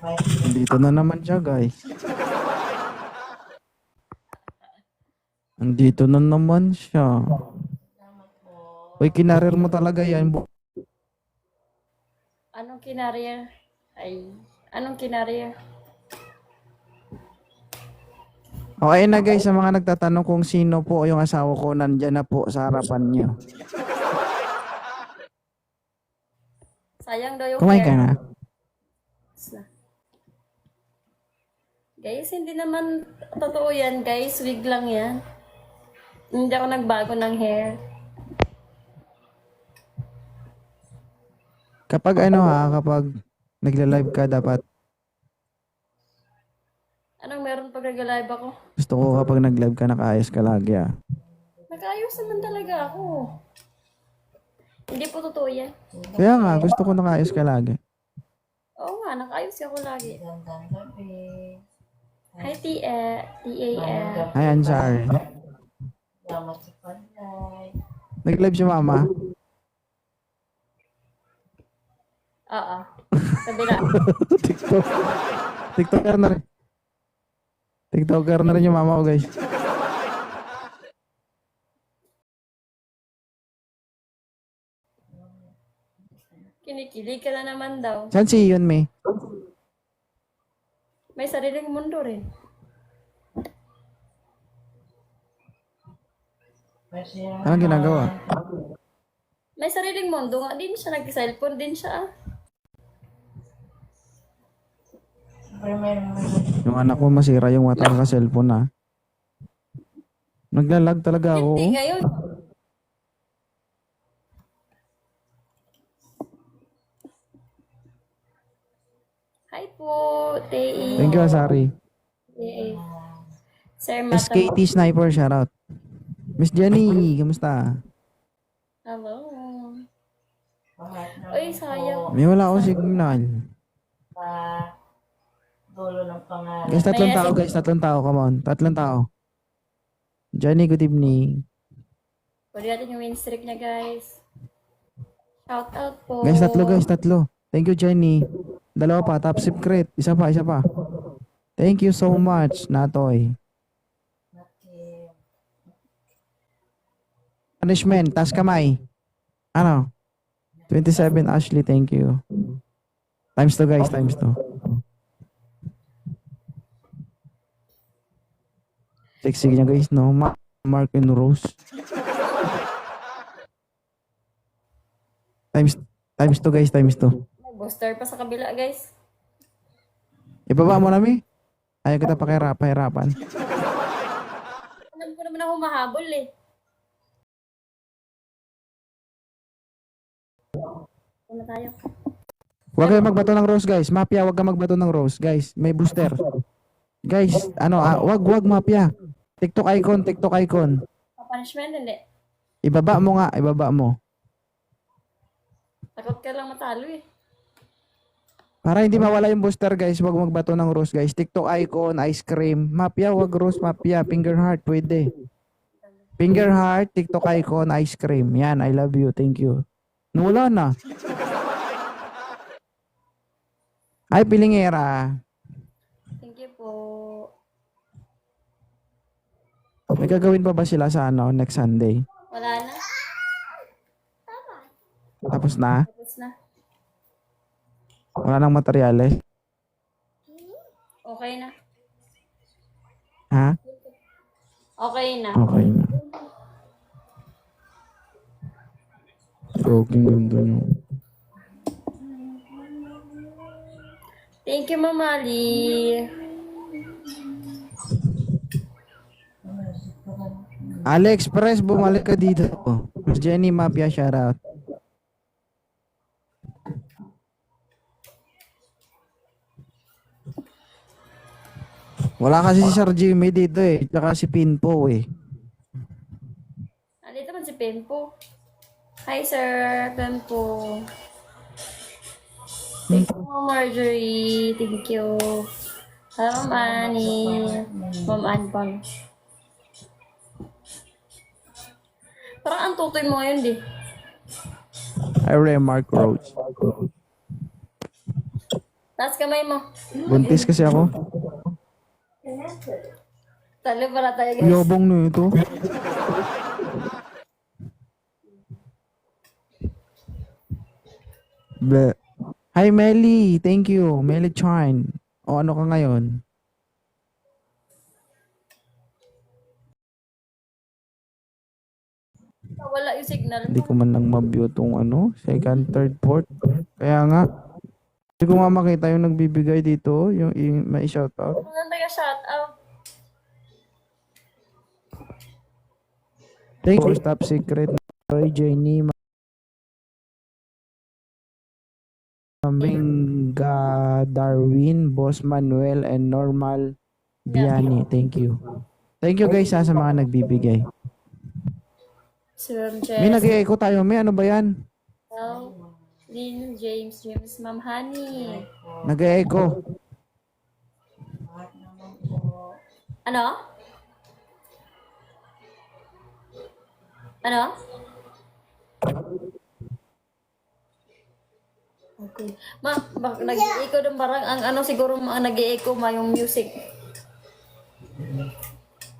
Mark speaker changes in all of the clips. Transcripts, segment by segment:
Speaker 1: Andito na naman siya, guys. Andito na naman siya. Uy, kinarir mo talaga yan.
Speaker 2: Anong kinarya? Anong kinarya?
Speaker 1: Okay na guys, sa mga nagtatanong kung sino po yung asawa ko, nandyan na po sa harapan niyo.
Speaker 2: Sayang daw yung
Speaker 1: Kumain ka
Speaker 2: hair.
Speaker 1: na?
Speaker 2: Guys, hindi naman totoo yan, guys. Wig lang yan. Hindi ako nagbago ng hair.
Speaker 1: Kapag kapag nagla-live ka, dapat
Speaker 2: Anong meron pag nag-live ako?
Speaker 1: gusto ko kapag nag-live ka, nakaayos ka lagi ah.
Speaker 2: Nag-ayos naman talaga ako. Hindi po totoo yan.
Speaker 1: Kaya nga, gusto ko nakaayos ka lagi.
Speaker 2: Oo nga, nag-ayos ako lagi. Hi, T.A.F.
Speaker 1: Hi, Ansar. Nag-live si mama?
Speaker 2: Oo. Kabila.
Speaker 1: TikToker na rin. TikToker na rin yung mama ko, guys.
Speaker 2: Kinikilig ka na naman daw.
Speaker 1: Saan si Yun, May?
Speaker 2: May sariling mundo rin.
Speaker 1: Anong ginagawa?
Speaker 2: May sariling mundo nga din siya. Nag-cellphone din siya.
Speaker 1: Yung anak ko masira yung mata ka cellphone ah. Naglalag talaga ako.
Speaker 2: Hindi ngayon. Hi po, Tei.
Speaker 1: Thank you, Asari.
Speaker 2: Sir Mata.
Speaker 1: SKT Sniper, shoutout. Miss Jenny, kamusta?
Speaker 2: Hello. Uy, sayang.
Speaker 1: May wala akong signal.
Speaker 3: Dulo ng pangalan.
Speaker 1: Guys, tatlong tao, come on. Tatlong tao. Jenny, good evening.
Speaker 2: Pwede natin yung win streak niya, guys. Shout out po.
Speaker 1: Guys, tatlo. Thank you, Jenny. Dalawa pa, top secret. Isa pa. Thank you so much, Natoy. Punishment, tas kamay. Ano? 27, Ashley, thank you. Times 2, guys, times 2. Sexy niya, guys, no? Mark and Rose. Times 2, guys, times 2.
Speaker 2: May booster pa sa kabila, guys.
Speaker 1: Ibaba mo namin. Ayaw kita pahirapan.
Speaker 2: Alam ko naman ako mahabol eh. Una tayo.
Speaker 1: Huwag kayo magbato ng rose, guys. Mafia, huwag ka magbato ng rose. Guys, may booster. Guys, wag mafia. TikTok icon.
Speaker 2: Punishment, hindi.
Speaker 1: Ibaba mo.
Speaker 2: Takot ka lang matalo eh.
Speaker 1: Para hindi mawala yung booster, guys, huwag magbato ng rose, guys. TikTok icon, ice cream. Mafia, wag rose, mafia. Finger heart, pwede. Finger heart, TikTok icon, ice cream. Yan, I love you. Thank you. Wala na. Ay, Pilingera.
Speaker 2: Thank you po.
Speaker 1: May gagawin pa ba sila sa next Sunday?
Speaker 2: Wala na.
Speaker 1: Tapos na?
Speaker 2: Tapos na.
Speaker 1: Wala nang materyales?
Speaker 2: Okay na.
Speaker 1: Ha?
Speaker 2: Okay na.
Speaker 1: Okay na. Joking ganda nyo.
Speaker 2: Thank you, Mamali.
Speaker 1: Alex Press, bumalik ka dito. Miss Jenny Mafia, shoutout. Wala kasi si Sir Jimmy dito eh. Tsaka si Pinpo eh.
Speaker 2: Nandito man si Pempo. Hi, Sir Pempo. Thank you, Marjorie. Thank you. Hello, Ma'am Annie. Ma'am Anpang. Parang ang tutoy mo ngayon, di.
Speaker 1: I remark Rhodes.
Speaker 2: Taas kamay mo.
Speaker 1: Buntis kasi ako.
Speaker 2: Talo pala tayo guys.
Speaker 1: Yabang na ito. Bleh. Hi Melly, thank you. Melly Chine. O ano ka ngayon?
Speaker 2: Wala yung signal
Speaker 1: Hindi
Speaker 2: mo.
Speaker 1: ko man lang ma-view tong ano, second, third, fourth. Kaya nga, hindi ko nga makita yung nagbibigay dito, yung may shoutout.
Speaker 2: Kung nang taga shout out.
Speaker 1: Thank you. Top secret. Roy, Jenny, Mambinga, Darwin, Boss Manuel, and Normal Biani. Thank you. Thank you guys sa mga nagbibigay.
Speaker 2: Sir
Speaker 1: May
Speaker 2: Jess.
Speaker 1: nag-echo tayo. May ano ba yan?
Speaker 2: Lynn, James, Ma'am Honey.
Speaker 1: Nag-echo.
Speaker 2: Ano? Ano? Okay. Nag-i-echo din parang ang ano siguro ang nag-i-echo yung music.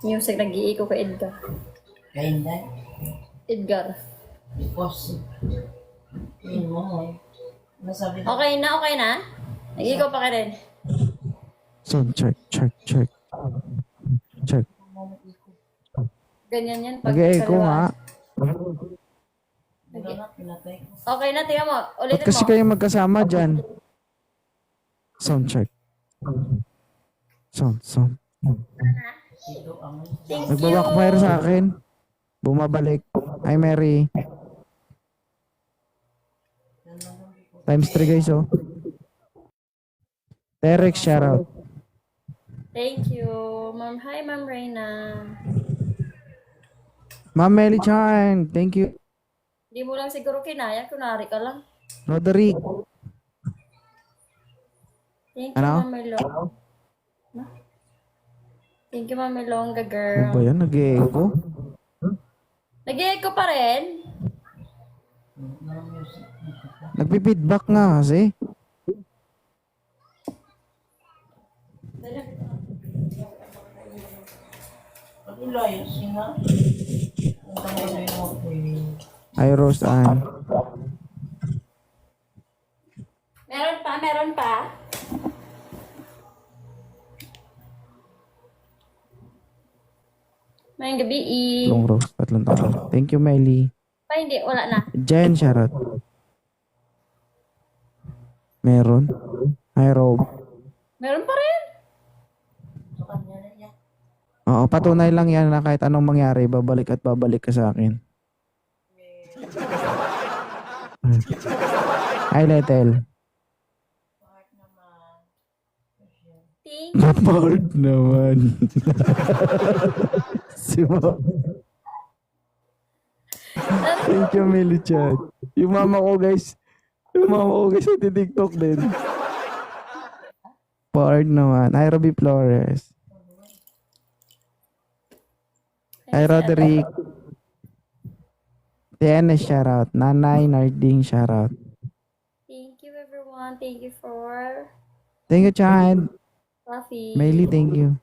Speaker 2: Music nag-i-echo kay Edgar.
Speaker 3: Kainday.
Speaker 2: Edgar.
Speaker 3: Boss. Yun mo eh. Nasabi na.
Speaker 2: Okay na, okay na? Nag-i-echo pa ka rin.
Speaker 1: Sound check, check, check. Check.
Speaker 2: Ganyan yan. Pag
Speaker 1: Nag-echo
Speaker 2: kaliwa.
Speaker 1: nga.
Speaker 3: Wala na, pinatay ko.
Speaker 2: Okay na, tingnan mo.
Speaker 1: Ba't
Speaker 2: Ulitin
Speaker 1: kasi
Speaker 2: mo.
Speaker 1: kayo magkasama dyan? Sound check. Sound.
Speaker 3: Ito ang
Speaker 2: Thank you.
Speaker 1: Nagbabackfire sa akin. Bumabalik. Hi Mary. Times 3 guys oh. Terex shoutout.
Speaker 2: Thank you. Ma'am, hi Ma'am Reyna.
Speaker 1: Ma'am Melly Chan. Thank you.
Speaker 2: Hindi mo lang siguro kinaya, kunwari ka lang.
Speaker 1: Roderick.
Speaker 2: Thank you,
Speaker 1: Ano?
Speaker 2: Ma'am Melong. Thank you, Ma'am Melonga,
Speaker 1: Ano
Speaker 2: girl.
Speaker 1: ba yan? Nag-echo?
Speaker 2: Nag-echo pa rin?
Speaker 1: Nagpi-feedback nga kasi.
Speaker 3: pag ilayos nga. Ang tanggalin mo po yun.
Speaker 1: Hi Rose Ann.
Speaker 2: Meron pa. Mayang gabi,
Speaker 1: Long Rose. Tatlong tao. Thank you Melly.
Speaker 2: Pa, hindi, wala na.
Speaker 1: Jen shoutout. Meron. Hi Rob.
Speaker 2: Meron pa rin.
Speaker 3: Sa kanya na yan.
Speaker 1: Oo, patunay lang yan na kahit anong mangyari, babalik at babalik ka sa akin. Hi Letel.
Speaker 2: Thank
Speaker 1: Kapart naman. Si Mama. Thank you, Millie Chat. Yung mama ko, guys. Yung mama ko, guys, sa TikTok din. Part naman. Hi, Robbie Flores. Hi, Roderick. Tiana, shoutout. Nanay, Narding, shoutout.
Speaker 2: Thank you, everyone. Thank you for
Speaker 1: Thank you, Chad.
Speaker 2: coffee.
Speaker 1: Mayley, thank you.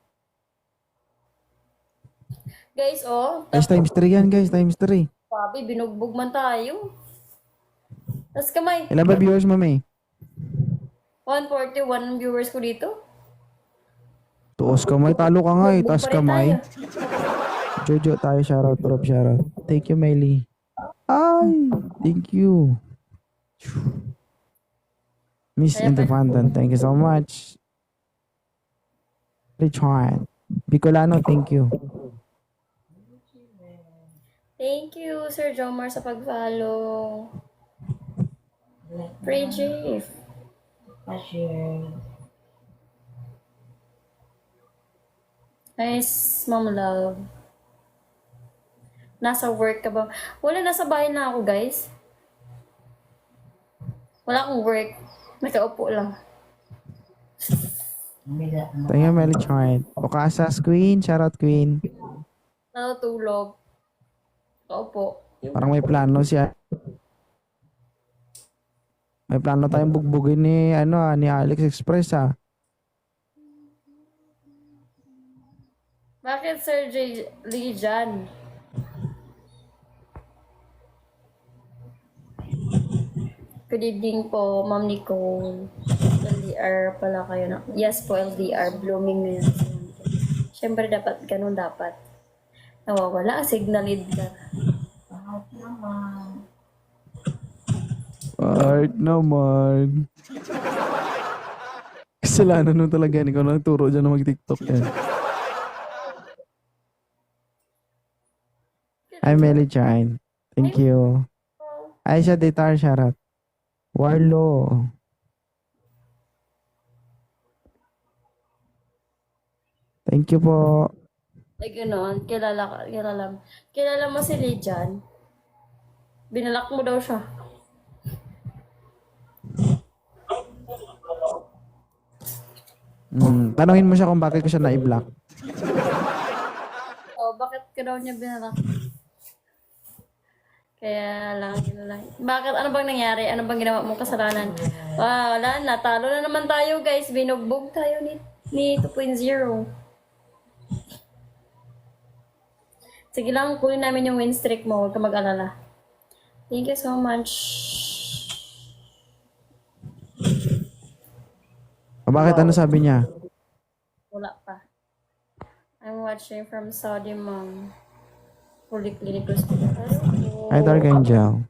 Speaker 2: Guys,
Speaker 1: Guys, times 3 yan, guys. Times 3.
Speaker 2: sabi, binugbog man tayo. Tapos kamay,
Speaker 1: Ilan ba viewers mo, May?
Speaker 2: 141 ang viewers ko dito.
Speaker 1: Tuos kamay. Talo ka nga eh.
Speaker 2: Bugbog
Speaker 1: Tas
Speaker 2: pa rin
Speaker 1: kamay.
Speaker 2: tayo.
Speaker 1: Jojo tayo, shoutout, Rob, shoutout. Thank you, Miley. Ay, thank you. Miss Independent, thank you so much. Richard. Bicolano, thank you.
Speaker 2: Thank you, Sir Jomar, sa pag-follow. Pray Jeff.
Speaker 3: Pa-share.
Speaker 2: Nice, Mom Love. Nasa work ka ba? Wala, nasa bahay na ako, guys. Wala akong work. Nakaupo lang.
Speaker 3: Umila.
Speaker 1: Thank you, Melly Chard. Okasas Queen, shoutout Queen.
Speaker 2: Natutulog. Nakaupo.
Speaker 1: Parang may plano siya. May plano tayong bugbugin ni, ni Alex Express, ah.
Speaker 2: Bakit Sir Lee dyan? Good evening po, Ma'am Nicole. LDR pala kayo na. Yes po, LDR. Blooming na yan. Siyempre dapat, ganun dapat. Nawawala, signalid ka.
Speaker 3: Bakit naman?
Speaker 1: Art naman. Kasalanan nun talaga yan. Ikaw na nagturo dyan na mag-TikTok yan. Hi, Melly Chine. Thank you. Aisha Ditar, shoutout. Warlo. Thank you po.
Speaker 2: Ay, gano'n. Kilala mo si Lee dyan? Binalak mo daw siya.
Speaker 1: Tanungin mo siya kung bakit ko siya na-i-block.
Speaker 2: Oh, bakit ka daw niya binalak? Kaya lang, yun lang. Bakit? Ano bang nangyari? Ano bang ginawa mong kasalanan? Wala na. Talo na naman tayo, guys. Binugbog tayo ni 2.0. Sige lang, kunin namin yung win streak mo. Huwag ka mag-alala. Thank you so much.
Speaker 1: Bakit ano sabi niya?
Speaker 2: Wala pa. I'm watching from Saudi, Mom. Polyclinic Hospital.
Speaker 1: Hi, Dark Angel.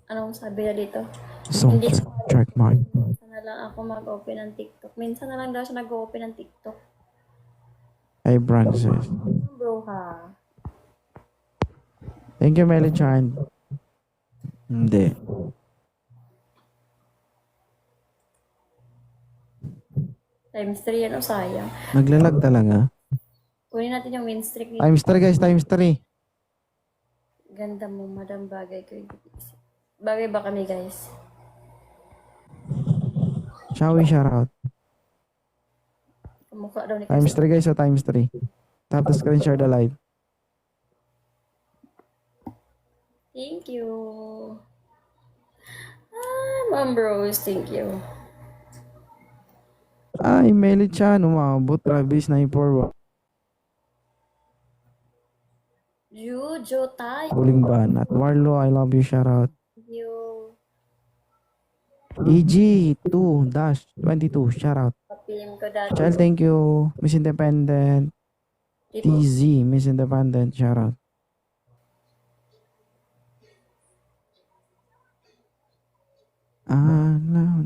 Speaker 2: Anong sabi na dito?
Speaker 1: So,
Speaker 2: Hindi
Speaker 1: check mark.
Speaker 2: minsan na lang ako mag-open ng TikTok. Minsan na lang daw siya nag-open ng TikTok.
Speaker 1: Hi, Francis.
Speaker 2: Bro, ha?
Speaker 1: Thank you, Melly Chan. Hindi.
Speaker 2: Times 3 yan, o sayang.
Speaker 1: Naglalag talaga.
Speaker 2: Kunin natin yung win streak ni...
Speaker 1: Times 3, guys. Times 3.
Speaker 2: Ganda mo, madam, bagay ko. Bagay ba kami, guys?
Speaker 1: Shawi, shoutout.
Speaker 2: Kamukha daw ni
Speaker 1: Times 3, guys. So, times 3. Tap the screen, share the live.
Speaker 2: Thank you. Ma'am Bros, thank you.
Speaker 1: Ay, Melly Chan. Umabot. Travis, 94.
Speaker 2: Jujo tayo.
Speaker 1: Huling banat. Warlo, I love you. Shoutout.
Speaker 2: Thank you.
Speaker 1: EG2-22. Shoutout.
Speaker 2: Papiling ko dati.
Speaker 1: Child, thank you. Miss Independent. TZ, Miss Independent. Shoutout.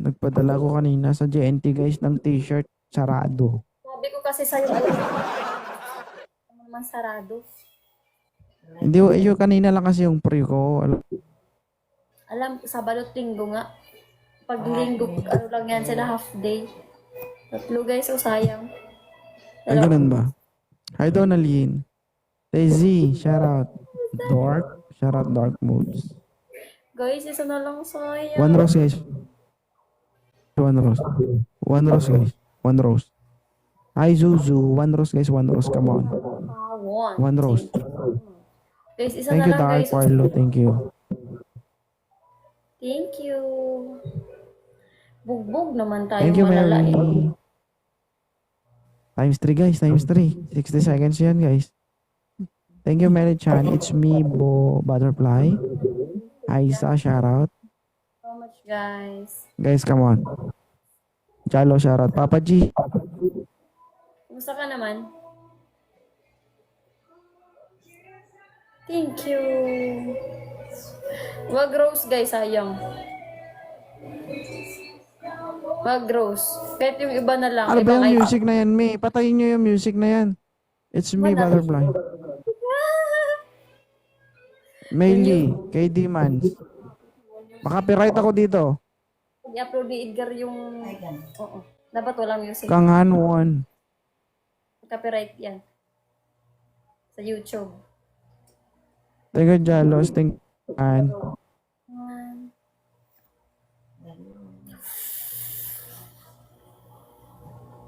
Speaker 1: Nagpadala ko kanina sa JNT, guys, ng t-shirt. Sarado.
Speaker 2: Sabi ko kasi sa'yo, ano naman sarado.
Speaker 1: Hindi, yung kanina lang kasi yung pre ko.
Speaker 2: Alam, Sabado, Linggo nga. Pag Linggo, ano lang yan sila, half day. Tatlo guys, o sayang.
Speaker 1: Ay, ganun ba? Hi, Donalyn. Daisy, shoutout. Dark, shoutout Dark Moods.
Speaker 2: Guys, isa na lang sayang.
Speaker 1: One rose, guys. One rose. One rose, guys. One rose. Hi, Zuzu. One rose, guys. One rose. Come on. One rose.
Speaker 2: Guys, isa
Speaker 1: Thank
Speaker 2: na
Speaker 1: you,
Speaker 2: lang
Speaker 1: Dark
Speaker 2: guys.
Speaker 1: Warlo. Thank you.
Speaker 2: Thank you. Bugbog naman tayo
Speaker 1: Thank you,
Speaker 2: malala eh.
Speaker 1: Mary. Times 3, guys. Times 3. 60 seconds yan, guys. Thank you, Mary Chan. It's me, Bo Butterfly. Aisa, shoutout.
Speaker 2: So much guys.
Speaker 1: Guys, come on. Jalo, shoutout. Papa G.
Speaker 2: Kumusta ka naman? Thank you. Wag rose guys, sayang. Wag rose. Kahit yung iba na lang.
Speaker 1: Ano ba
Speaker 2: ibang
Speaker 1: yung music na yan, May? Patayin nyo yung music na yan. It's me, Butterfly. Maylee, KD Man. Makapiright ako dito.
Speaker 2: I-upload ni Edgar yung... Oo. Dapat walang music.
Speaker 1: Kanghan 1.
Speaker 2: Copyright yan. Sa YouTube.
Speaker 1: Thank you, Jalos. Thank you, Ann.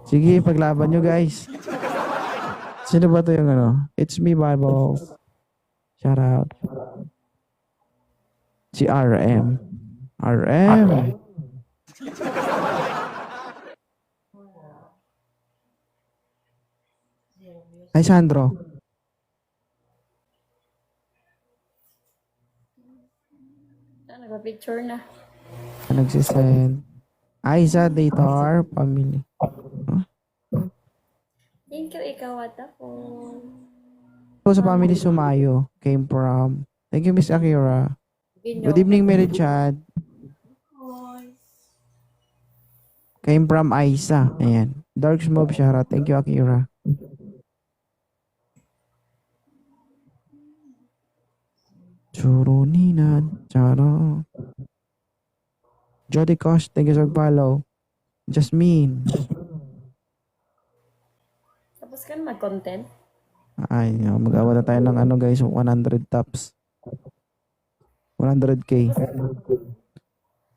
Speaker 1: Sige, paglaban nyo, guys. Sino ba to yung ano? It's me, Bible. Shout out. Si RM. RM. Ay, Sandro.
Speaker 2: Nagpa-picture na.
Speaker 1: Nagsisend. Aiza, Datar, family.
Speaker 2: Thank you, ikaw at ako.
Speaker 1: So, sa family Sumayo, came from. Thank you, Miss Akira. Good evening, Mary Chad. Came from Aiza. Ayan. Dark Smoke, shoutout. Thank you, Akira. Churuninan. Charo. Jody Kosh, thank you sa follow. Jasmine.
Speaker 2: Tapos ka na mag-content?
Speaker 1: Ay, mag-awa na tayo ng ano guys, 100 tops. 100k.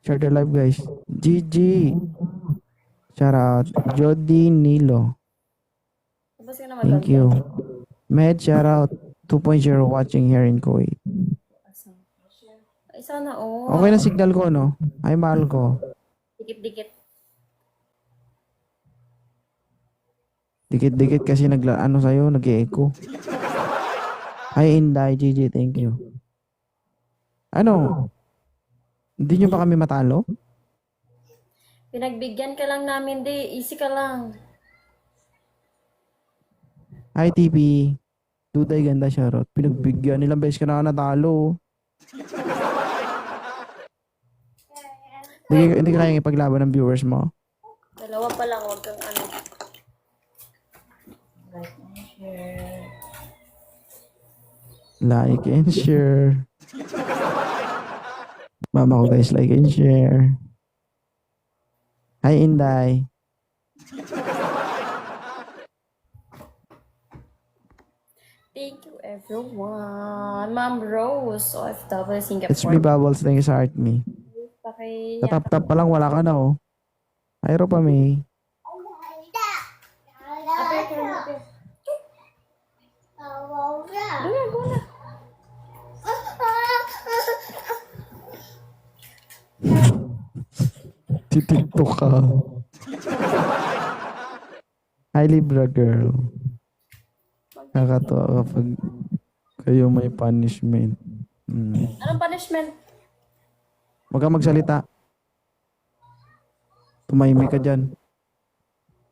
Speaker 1: Share the live guys. GG. Shout out. Jody Nilo.
Speaker 2: Tapos ka na
Speaker 1: Thank
Speaker 2: mag-content?
Speaker 1: you. Med, shout out. 2.0 watching here in Kuwait.
Speaker 2: Ay, sana all.
Speaker 1: Okay na signal ko, no? Ay, mahal ko.
Speaker 2: Dikit-dikit.
Speaker 1: Dikit-dikit kasi ano sa'yo, nag-echo. Ay, Inday, GG, thank you. Ano? Hindi nyo ba kami matalo?
Speaker 2: Pinagbigyan ka lang namin, di. Easy ka lang.
Speaker 1: Hi, TV. Duday, ganda, shoutout. Pinagbigyan nilang beses ka na natalo. Hindi ka kayang ipaglaban ng viewers mo?
Speaker 2: Dalawa pa lang, huwag kang ano.
Speaker 3: Like and share.
Speaker 1: Like and share. Mama ko guys, like and share. Hi, Inday.
Speaker 2: Thank you, everyone. Ma'am Rose, OFW Singapore.
Speaker 1: It's me, Bubbles. Thank you sa Art Me.
Speaker 2: Paki...
Speaker 1: Sa tap-tap pa lang, wala ka na, oh. Ayro pa, May. Titiktok ka. Hi, Libra girl. Nakakatawa kapag kayo may punishment.
Speaker 2: Anong punishment?
Speaker 1: Huwag kang magsalita. Tumahimik ka dyan.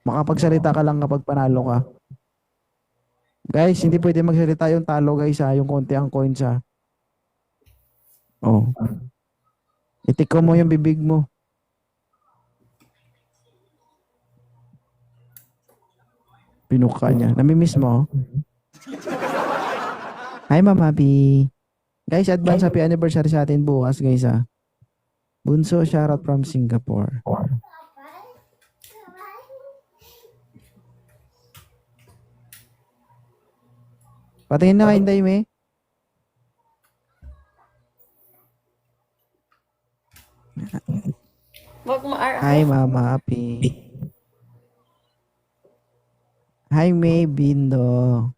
Speaker 1: Makapagsalita ka lang kapag panalo ka. Guys, hindi pwede magsalita yung talo guys ha. Yung konti ang coins ha. Oh. Itiko mo yung bibig mo. Pinuka niya. Namimiss mo? Hi, Mama P. Guys, advance happy anniversary sa atin bukas, guys, ha. Bunso, shoutout from Singapore. Patingin na kayo, Day, May.
Speaker 2: Wag mo
Speaker 1: Hi, Mama P. Hi, May Bindo.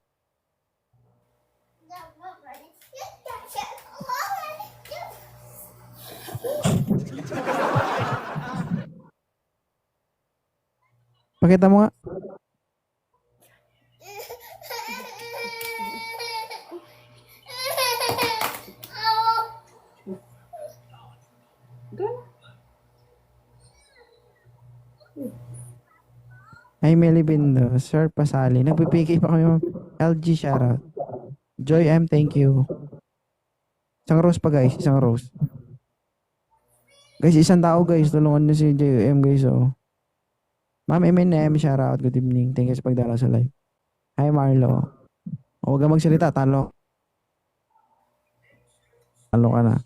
Speaker 1: Pakita mo nga. Hi, Melly Bindo. Sir Pasali. Nagpipigay pa kami, ma'am. LG shoutout. Joy M, thank you. Isang rose pa, guys. Isang rose. Guys, isang tao, guys. Tulungan nyo si JM, guys, oh. Ma'am M&M, shoutout. Good evening. Thank you sa pagdalaw sa live. Hi, Marlo. Huwag kang magsalita. Talo. Talo ka na.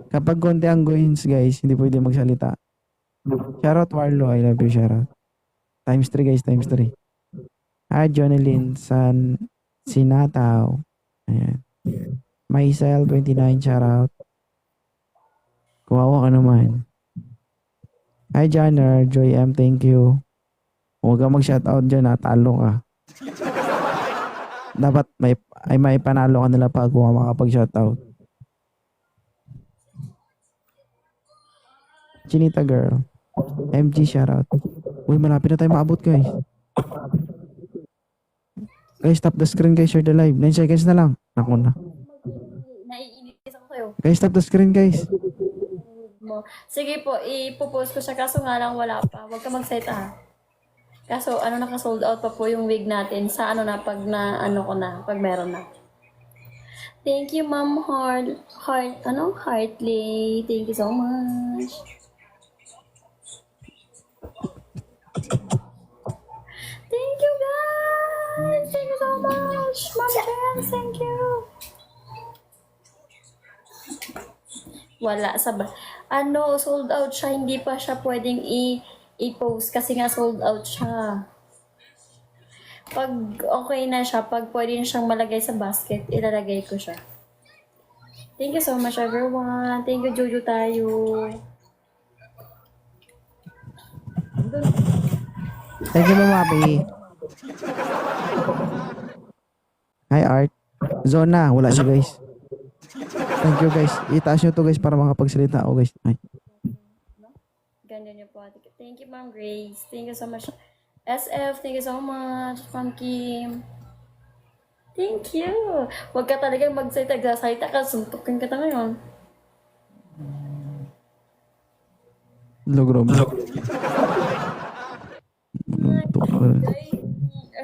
Speaker 1: Kapag konti ang coins, guys, hindi pwede magsalita. Shoutout, Marlo. I love you, shoutout. Times 3, guys. Times 3. Hi, Jonelyn Sinataw. Ayan. Myself, 29, shoutout. Kuwawa ka naman. Hi, Janner. Joy M, thank you. Huwag kang mag-shoutout dyan, ha. Talo ka. Dapat may panalo ka nila pag huwag makapag-shoutout. Chinita girl. MG shoutout. Uy, malapit na tayo maabot guys. Guys, stop the screen guys, share the live. 9 seconds na lang. Naku na.
Speaker 2: Naiinit ako kayo.
Speaker 1: Guys, stop the screen guys.
Speaker 2: Sige po, ipopost ko siya. Kaso nga lang wala pa. Huwag ka mag-set ha. Kaso naka-sold out pa po yung wig natin. Sa pag pag meron na. Thank you, Ma'am Hartley. Thank you so much. Thank you, guys. Thank you so much. Ma'am Jen, thank you. Wala sold out siya. Hindi pa siya pwedeng i-post kasi nga sold out siya. Pag okay na siya, pag pwede na siyang malagay sa basket, ilalagay ko siya. Thank you so much, everyone. Thank you, Jojo tayo.
Speaker 1: Thank you, Mama Mapi. Hi, Art. Zona, wala siya, guys. Thank you, guys. Itaas nyo to, guys, para makapagsalita ako, guys. Ay.
Speaker 2: Ganda niyo po. Thank you, Ma'am Grace. Thank you so much. SF, thank you so much. Ma'am Kim. Thank you. Huwag ka talagang magsalita ka. Suntukin ka ta ngayon.
Speaker 1: Logrom.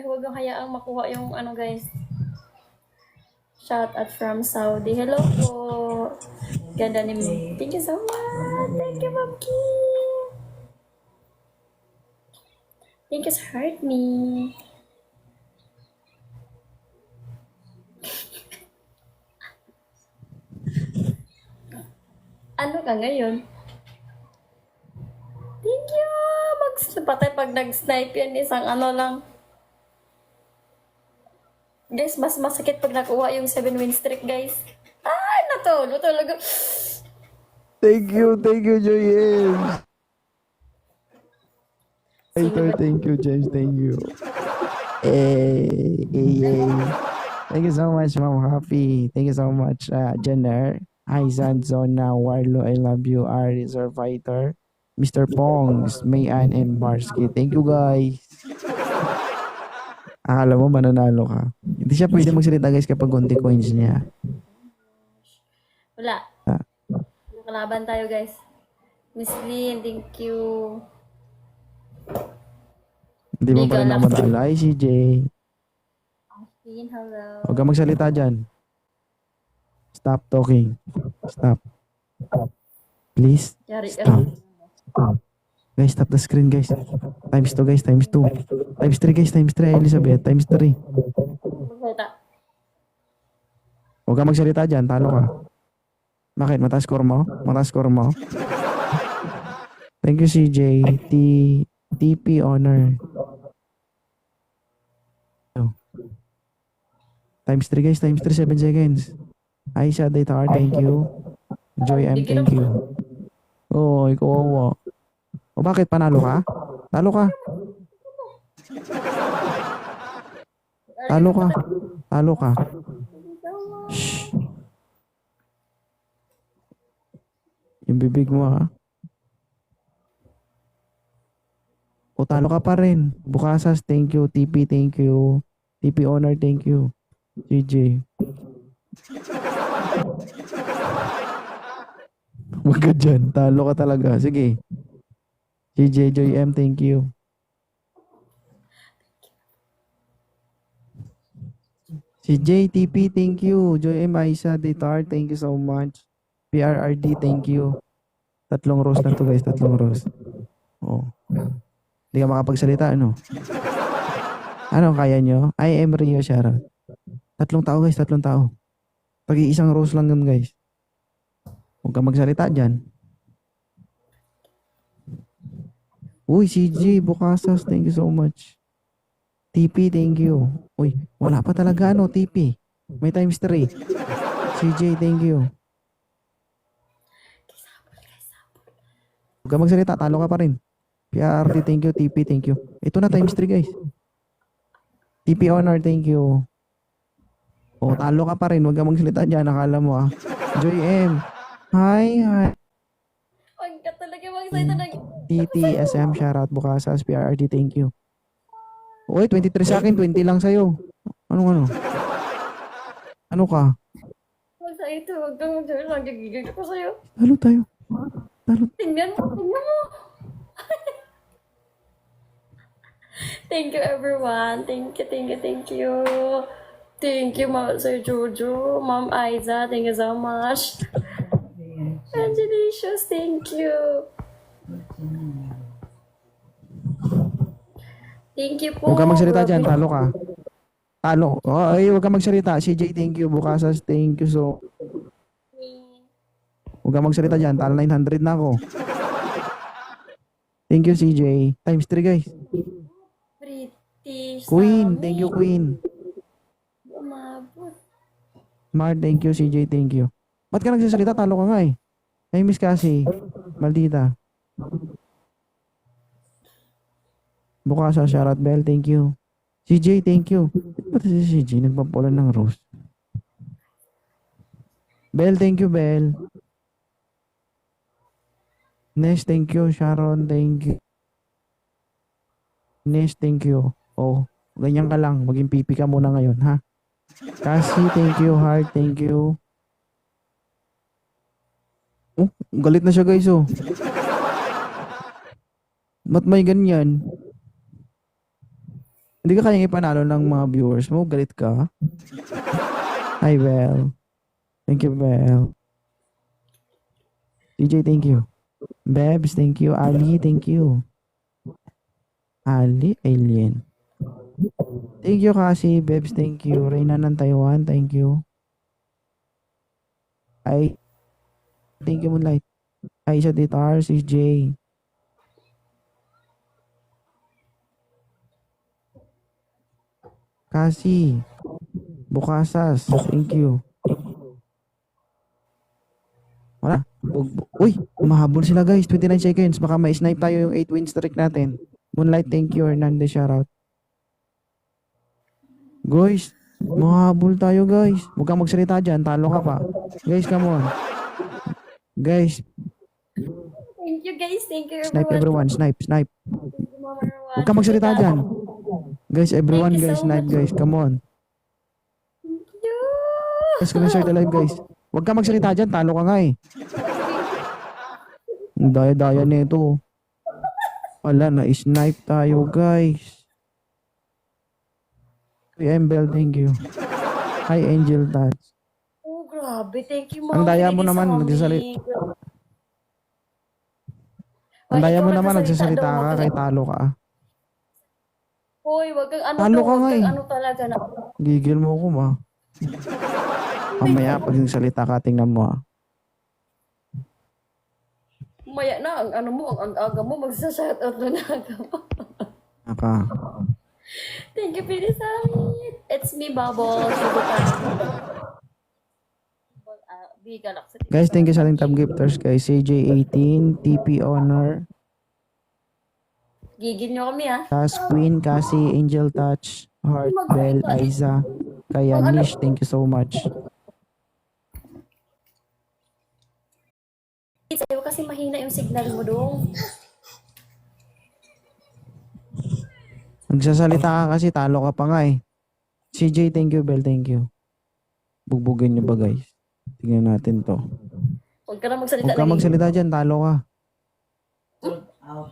Speaker 2: Huwag kang hayaang makuha yung guys. Shout out from Saudi. Hello po. Ganda ni mo. Thank you so much. Thank you, Ma'am Kim. Thank you, heart me. Ano ka ngayon? Thank you! Patay pag nag-snipe yan, isang lang. Guys, mas masakit pag nakuha yung 7-win streak, guys. Natulog talaga.
Speaker 1: Thank you, James. Thank you, James. Thank you. Thank you so much, Ma'am Happy. Thank you so much, Jenner. Aizan, Zona, Warlo, I love you, Ari, Fighter, Mr. Pongs, Mayan, and Barsky. Thank you, guys. Akala mo mananalo ka. Hindi siya pwede magsalita, guys, kapag konti coins niya.
Speaker 2: Wala. Nakalaban tayo, guys. Miss Lynn, thank you.
Speaker 1: Hindi mo pa rin ako matalo. Ay, CJ.
Speaker 2: Lynn, hello.
Speaker 1: Huwag ka magsalita dyan. Stop talking. Stop. Please.
Speaker 2: Yari ka.
Speaker 1: Stop. Guys, stop the screen, guys. Times 2, guys. Times 2. Times 3, guys. Times 3, Elizabeth. Times 3.
Speaker 2: Magsalita.
Speaker 1: Huwag ka magsalita dyan. Talo ka. Bakit? Mataas score mo? Mataas score mo? Thank you, CJ. TP honor. Times 3, guys. Times 3, 7 seconds. Aisha Daytar, thank you. Joy M, thank you. Oh, ikaw. O bakit? Panalo ka? Talo ka. Talo ka. Talo ka. Shh. Yung bibig mo, ha? O talo ka pa rin. Bukasas, thank you. TP, thank you. TP honor, thank you. CJ. Huwag ka dyan. Talo ka talaga. Sige. CJ, Joy M, thank you. CJ, TP, thank you. Joy M, Aisa, Daytar, thank you so much. PRRD, thank you. 3 rows na to, guys. 3 rows. Oh. Hindi ka makapagsalita, ano? Ano, kaya nyo? I am Rio Sharon. 3 tao, guys. 3 tao. Pag-iisang rows lang yun, guys. Huwag ka magsalita dyan. Uy, CJ, Bukasas, thank you so much. TP, thank you. Uy, wala pa talaga, TP. May times 3. CJ, thank you. Huwag ka magsalita, talo ka pa rin. PRT, thank you. TP, thank you. Ito na, times 3, guys. TP honor, thank you. O, talo ka pa rin. Huwag ka magsalita dyan, nakala mo, Joy M. Hi.
Speaker 2: Huwag ka talaga excited na.
Speaker 1: TTSM, shoutout Bukasas, PRRD, thank you. Uy, 23 sa akin, 20 lang sa'yo. Ano? Ano ka?
Speaker 2: Excited. Huwag kang mag-share. Nagigigil ko sa'yo.
Speaker 1: Talo tayo. Talo.
Speaker 2: Tingnan mo. Thank you, everyone. Thank you. Thank you, Sir Jojo, Ma'am Aiza. Thank you so much. Angelicious, thank you. Thank you po.
Speaker 1: Huwag ka magsalita dyan, talo ka. Talo. Oh, ay, huwag ka magsalita. CJ, thank you. Bukasas, thank you. So, huwag ka magsalita dyan. Talo 900 na ako. Thank you, CJ. Times 3, guys.
Speaker 2: Pretty
Speaker 1: Queen, thank you, Queen.
Speaker 2: Umabot.
Speaker 1: Smart, thank you, CJ, thank you. Ba't ka nagsasalita? Talo ka nga eh. Ay, miss kasi. Maldita. Bukasa, shoutout Bell, thank you. CJ, thank you. Ba't si CJ nagpapulan ng rose? Bell, thank you, Bell. Nesh, thank you. Sharon, thank you. Nesh, thank you. Oh, ganyan ka lang. Maging pipi ka muna ngayon, ha? Cassie, thank you. Heart, thank you. Oh, galit na siya, guys, oh. Ba't may ganyan? Hindi ka kayang ipanalo ng mga viewers mo. Galit ka? Hi, Belle. Thank you, Belle. CJ, thank you. Babs, thank you. Ali, thank you. Ali, alien. Thank you, Cassie. Babs, thank you. Reyna ng Taiwan, thank you. Ay, thank you, Moonlight. Aisha Ditar, CJ. Cassie. Bukasas, thank you. Wala. Uy, umahabol sila guys. 29 seconds. Baka ma-snipe tayo yung 8 win streak natin. Moonlight, thank you. Hernandez, shoutout. Guys, mahabol tayo guys. Huwag kang magsalita dyan. Talo ka pa. Guys, come on. Guys,
Speaker 2: Thank you, guys. Thank you,
Speaker 1: snipe everyone. Snipe.
Speaker 2: Thank you, Mama Rowan.
Speaker 1: Huwag kang magsalita dyan. Guys, everyone
Speaker 2: Thank you
Speaker 1: guys.
Speaker 2: so
Speaker 1: Snipe
Speaker 2: much.
Speaker 1: guys. Come on.
Speaker 2: Thank you.
Speaker 1: Guys, kung share the live guys. Huwag kang magsalita dyan. Talo ka nga eh. Ang daya-daya nito. Wala, na-snipe tayo guys. Kuya Embel, thank you. Hi, Angel Touch.
Speaker 2: Oh, grabe. Thank you,
Speaker 1: Ang
Speaker 2: Mama.
Speaker 1: daya mo
Speaker 2: Really,
Speaker 1: naman,
Speaker 2: Sammy.
Speaker 1: nagsasalita. Ang
Speaker 2: Hoy,
Speaker 1: daya
Speaker 2: ikaw
Speaker 1: mo naman,
Speaker 2: nagsasalita
Speaker 1: nagsasalita
Speaker 2: daw,
Speaker 1: ka,
Speaker 2: wag
Speaker 1: kay
Speaker 2: kang-
Speaker 1: talo ka.
Speaker 2: Hoy, wag kang ano
Speaker 1: Talo
Speaker 2: to,
Speaker 1: ka
Speaker 2: wag
Speaker 1: nga
Speaker 2: kang
Speaker 1: eh.
Speaker 2: ano talaga na.
Speaker 1: Gigil mo ko ma. Mamaya, pag nagsalita ka, tingnan mo ah.
Speaker 2: Maya na, ang ano mo, ang aga mo, magsa-shoutout na aga mo.
Speaker 1: Naka.
Speaker 2: Thank you, Pili Sammy. It's me, Bubbles. Big Galaxy.
Speaker 1: Guys, thank you sa ating top gifters guys. CJ18, TP Honor,
Speaker 2: Gigil nyo kami, ah.
Speaker 1: Tas Queen, Cassie, Angel Touch, Heart, Bell, Aiza, kaya Nish, thank you so much.
Speaker 2: Sa'yo kasi mahina yung signal mo dong.
Speaker 1: Nagsasalita ka kasi, talo ka pa nga eh. CJ, thank you, Bell, thank you. Bugbugin nyo ba guys? Tingnan natin to.
Speaker 2: Huwag ka na magsalita.
Speaker 1: Huwag ka magsalita dyan, talo ka.
Speaker 3: Sold out.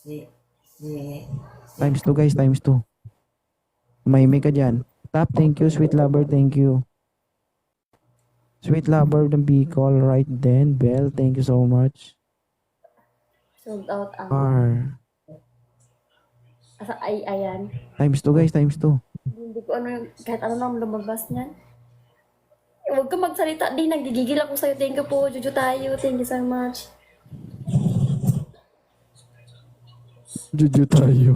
Speaker 3: Si.
Speaker 1: Times 2 guys, times 2. Mahimik ka dyan. Tap, thank you. Sweet lover, thank you. Sweet lover ng Bicol, right then. Bell, thank you so much.
Speaker 2: Sold out ang...
Speaker 1: R.
Speaker 2: Asa ay, ayan.
Speaker 1: Times 2 guys, times 2.
Speaker 2: Hindi ko ano yung, kahit ano nang lumabas niyan. Huwag ka magsalita din, nagigigil ako sa'yo. Thank you po, Juju tayo. Thank you so much.
Speaker 1: Juju tayo.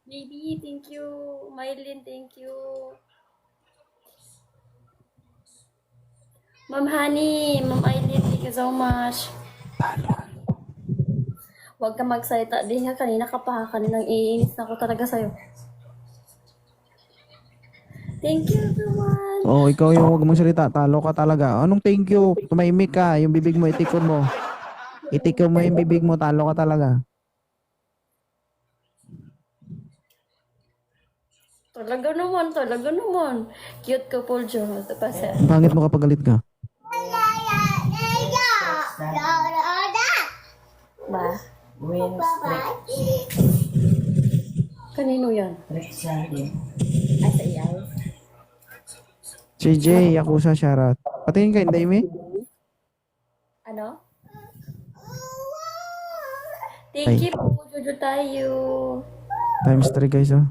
Speaker 2: Baby, thank you. Mylene, thank you. Ma'am Honey, Ma'am Eileen, thank you so much. Huwag ka magsalita din nga kanina ka pa. Kaninang iinis na ako talaga sa'yo. Thank you, everyone.
Speaker 1: Oh, ikaw yung huwag mong salita. Talo ka talaga. Anong thank you? Tumahimik ka. Yung bibig mo, itikon mo. Itikon mo yung bibig mo. Talo ka talaga.
Speaker 2: Talaga naman, talaga naman. Cute couple, John. Tapos,
Speaker 1: Pangit mo kapag galit ka.
Speaker 2: ba?
Speaker 3: Win strict.
Speaker 2: Kanino yan?
Speaker 3: Strict sa akin.
Speaker 2: Ay, sa iyaw.
Speaker 1: Si Jay, Yakuza, shoutout. Patingin ka, hindi mi?
Speaker 2: Ano?
Speaker 1: Ay.
Speaker 2: Thank you po, Jojo tayo.
Speaker 1: Times 3 guys, oh.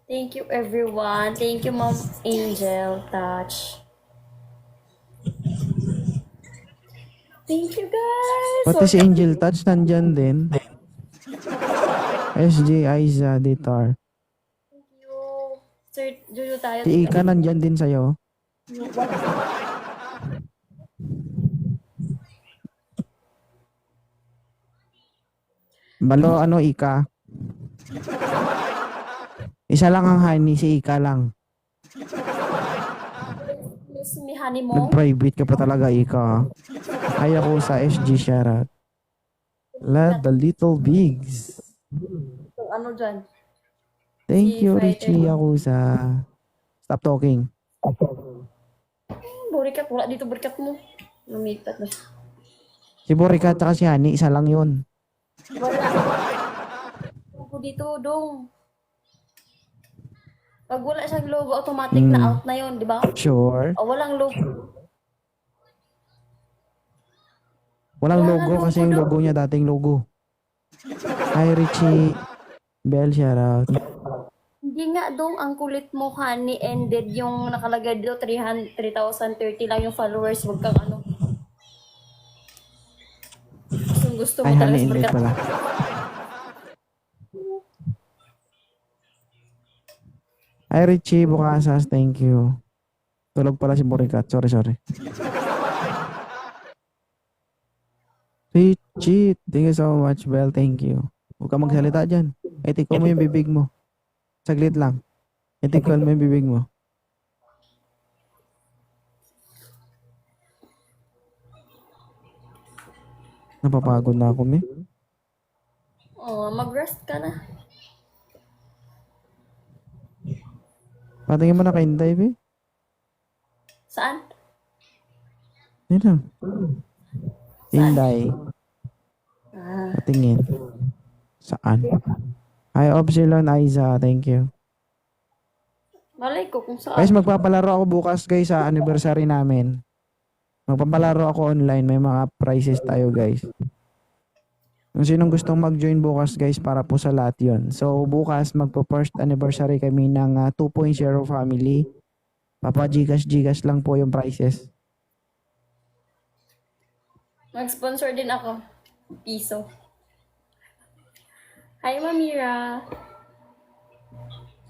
Speaker 2: Thank you, everyone. Thank you, Mom Angel Touch. Thank you, guys.
Speaker 1: Pati si Angel Touch nandyan din. SJ, Aiza, Ditar.
Speaker 2: Thank you. Sir, Jojo tayo.
Speaker 1: Si Ika nandyan din sa'yo. Balo, ano, Ika? Isa lang ang honey, si Ika lang.
Speaker 2: Miss me, honey mo.
Speaker 1: Nag-private ka pa talaga, Ika. Ay ako sa SG, shoutout. The Little Bigs.
Speaker 2: Ano dyan?
Speaker 1: Thank
Speaker 2: Si
Speaker 1: you,
Speaker 2: Fighter.
Speaker 1: Richie Yakuza. Stop talking.
Speaker 2: Burikat, wala dito burikat mo. Lumipat na.
Speaker 1: Si Borika at saka si Honey, isa lang yun.
Speaker 2: Wala. Logo dito, dong. Pag wala siyang logo, automatic na out na yun, di ba?
Speaker 1: Sure.
Speaker 2: O, walang logo.
Speaker 1: Walang
Speaker 2: Wala
Speaker 1: logo
Speaker 2: logo
Speaker 1: kasi yung
Speaker 2: daw.
Speaker 1: logo niya dating logo. Hi, Richie. Bell, shoutout.
Speaker 2: Hindi nga, dong, ang kulit mo, honey, ended yung nakalagay dito, 3,030 lang yung followers. Huwag kang ano. Gusto mo
Speaker 1: Ay,
Speaker 2: talaga
Speaker 1: Honey,
Speaker 2: sa
Speaker 1: invite
Speaker 2: burikat.
Speaker 1: pala. Hi, Richie Bukasas. Thank you. Tulog pala si Borikat. Sorry. Richie, thank you so much, Bell. Thank you. Huwag ka magsalita dyan. Itikol mo yung bibig mo. Saglit lang. Itikol mo yung bibig mo. Napapagod na ako, me.
Speaker 2: Oh, mag-rest ka na.
Speaker 1: Patingin mo na kay Inday, be.
Speaker 2: Saan?
Speaker 1: Yun lang. Inday.
Speaker 2: Ah,
Speaker 1: Patingin. Saan? Hi, Obsilon Aiza. Thank you.
Speaker 2: malay ko kung saan.
Speaker 1: Guys, magpapalaro ako bukas, guys, sa anniversary namin. Magpapalaro ako online. May mga prizes tayo, guys. Kung sinong gustong mag-join bukas, guys, para po sa lahat yun. So, bukas, magpo-first anniversary kami ng 2.0 family. Papa Gcash lang po yung prizes.
Speaker 2: Mag-sponsor din ako. Piso. Hi, Mamira.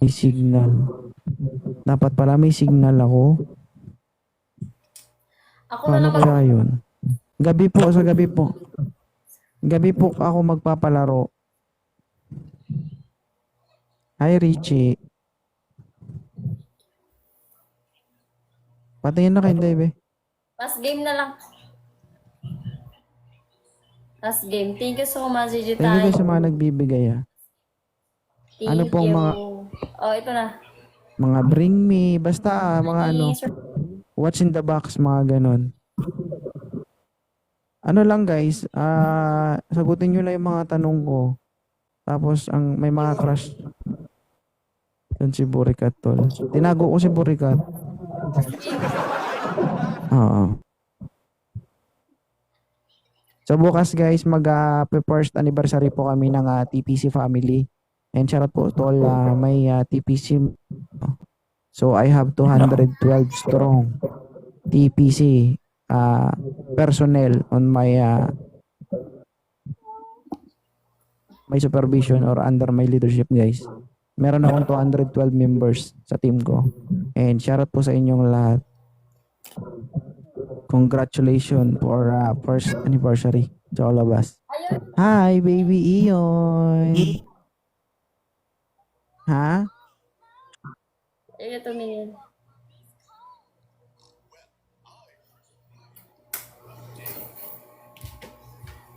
Speaker 1: May signal. Dapat pala may signal ako.
Speaker 2: Ako na
Speaker 1: Paano
Speaker 2: lang
Speaker 1: kaya yun? Gabi po, sa gabi po. Gabi po ako magpapalaro. Hi, Richie. Patingin na kayo, Dave.
Speaker 2: Last game na lang. Last game. Thank you so much,
Speaker 1: Thank you
Speaker 2: Digitay.
Speaker 1: guys sa mga nagbibigay, ah.
Speaker 2: Thank
Speaker 1: Ano pong
Speaker 2: you.
Speaker 1: mga-
Speaker 2: Oh, ito na.
Speaker 1: Mga bring me, basta mga ano, what's in the box, mga ganon. Ano lang guys, sagutin nyo lang yung mga tanong ko. Tapos may mga crush. Yun si Burikat tol. Tinago ko si Burikat. Oo. So bukas guys, first anniversary po kami ng TPC family. And shoutout po tol, may TPC. So I have 212 strong TPC personnel on my my supervision or under my leadership guys. Meron akong 212 members sa team ko. And shoutout po sa inyong lahat. Congratulations for first anniversary to all of us.
Speaker 2: Ayun.
Speaker 1: Hi, baby Ion. Ha?
Speaker 2: Kaya tumingin.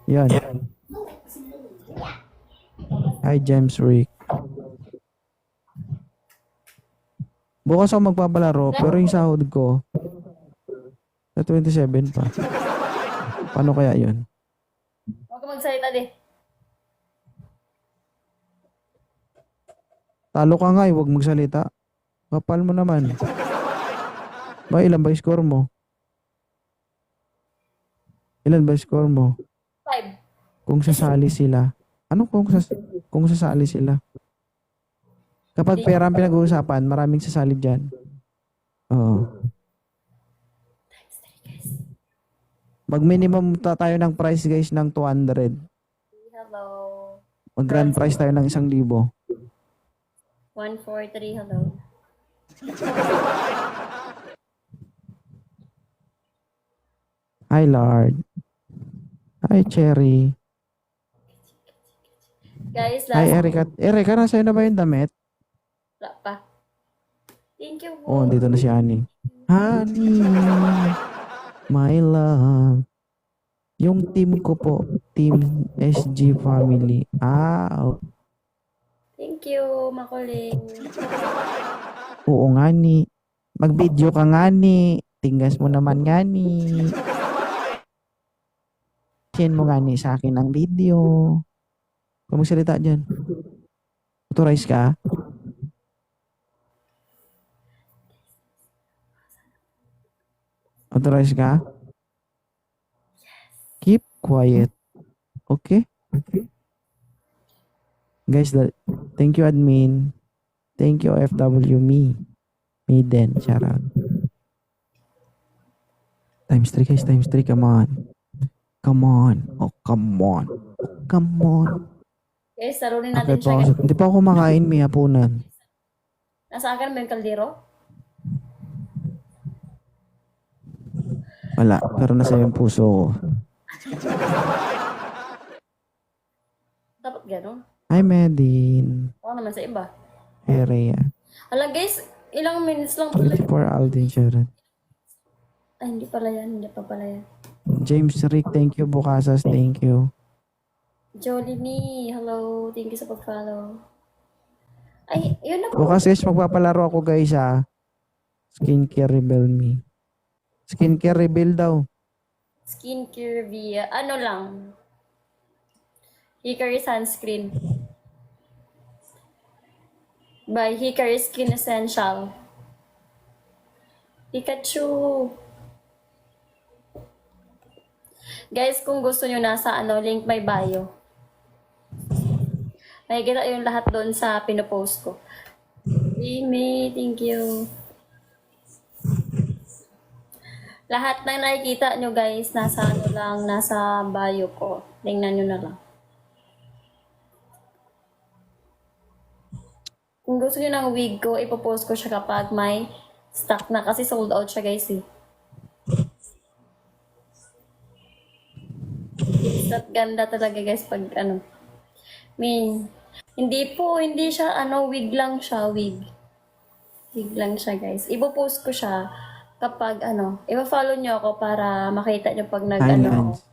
Speaker 1: Yan. Hi, James Rick. Bukas ako magpapalaro, pero yung sahod ko, sa 27 pa. Paano kaya yun?
Speaker 2: Huwag ka magsalita di.
Speaker 1: Talo ka nga, huwag magsalita. Kapal mo naman. Ba, ilan ba yung score mo? Ilan ba yung score mo?
Speaker 2: 5.
Speaker 1: Kung sasali sila. Ano kung sasali sila? Kapag pera ang pinag-uusapan, maraming sasali dyan. Oo. Mag-minimum tayo ng price guys ng 200.
Speaker 2: Hello.
Speaker 1: Mag-grand prize tayo ng 1,000.
Speaker 2: 143, hello.
Speaker 1: Hi, Lord. Hi, Cherry.
Speaker 2: Guys,
Speaker 1: Hi,
Speaker 2: last
Speaker 1: Erica. Erica, nasa'yo na ba yung damit?
Speaker 2: wala pa. Thank you
Speaker 1: Oh,
Speaker 2: po.
Speaker 1: dito na si Honey. Honey, my love. Yung team ko po, Team SG Family.
Speaker 2: Thank you, makuling.
Speaker 1: Oo nga ni. Mag-video ka nga ni. Tinggas mo naman nga ni. Send mo nga ni sa akin ang video. Kung magsalita dyan. Authorize ka? Authorize ka? Keep quiet. Okay? Guys, thank you admin. Thank you FW me. Maiden. Shout out. Times 3 guys, times 3. Come on. Come on. Oh, come on. Come on.
Speaker 2: Guys, tarunin
Speaker 1: Okay
Speaker 2: natin siya.
Speaker 1: po.
Speaker 2: Guys.
Speaker 1: Hindi pa ako kumakain, may hapunan.
Speaker 2: Nasa akin ba yung kaldero?
Speaker 1: Wala. Pero nasa yung puso ko.
Speaker 2: Dapat gano'n.
Speaker 1: Hi, Medin.
Speaker 2: Ako naman sa iba.
Speaker 1: Area.
Speaker 2: Hala guys, ilang minutes lang pala.
Speaker 1: For Aldin Sharon.
Speaker 2: Ay, hindi pala yan. Hindi pa pala yan.
Speaker 1: James Rick, thank you. Bukasas, thank you.
Speaker 2: Jolini, hello. Thank you sa pag-follow. Ay, yun na po.
Speaker 1: Bukas guys, magpapalaro ako guys ha. Skincare Rebel me. Skincare Rebel daw.
Speaker 2: Skincare via, ano lang. Hickory Sunscreen. By Hickory Skin Essential. Pikachu! Guys, kung gusto nyo nasa link my bio. Makikita yung lahat doon sa pinopost ko. Amy, thank you. Lahat ng nakikita nyo guys, nasa nasa bio ko. Tingnan nyo na lang. Kung gusto nyo ng wig ko, ipopost ko siya kapag may stock na. Kasi sold out siya guys eh. At ganda talaga guys pag hindi siya wig lang siya, wig. Wig lang siya guys. Ipopost ko siya kapag ipa-follow nyo ako para makita nyo pag
Speaker 1: Highlands.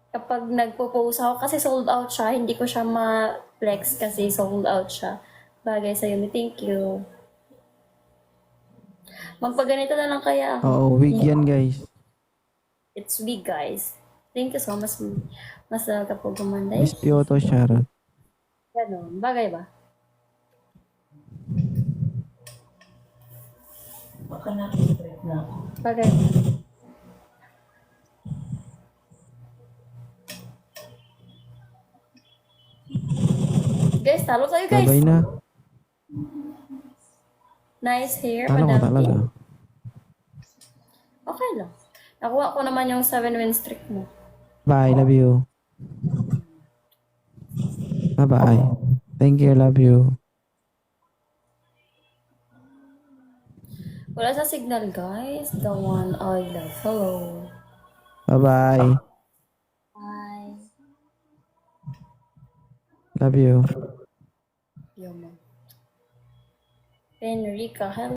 Speaker 2: kapag nagpo-post ako kasi sold out siya, hindi ko siya ma-flex kasi sold out siya. Bagay sa'yo, thank you. Magpaganito na lang kaya ako.
Speaker 1: Oo, wig yan guys.
Speaker 2: It's big, guys. Thank you so much. Mas kapag gumanda.
Speaker 1: Miss Pioto Sharon.
Speaker 2: Ganon. Bagay ba?
Speaker 3: Baka na-straight na ako.
Speaker 2: Bagay ba? Guys, talo tayo guys.
Speaker 1: Babay na.
Speaker 2: Nice hair.
Speaker 1: Talo ko
Speaker 2: madami.
Speaker 1: talaga.
Speaker 2: Okay lang. Nakuha ko naman yung 7-win streak mo.
Speaker 1: Bye, love you. Bye-bye. Thank you, love you.
Speaker 2: Wala sa signal, guys. The one I love. Hello.
Speaker 1: Bye-bye.
Speaker 2: Bye.
Speaker 1: Love you.
Speaker 2: Yo, mom. Enrica, hello.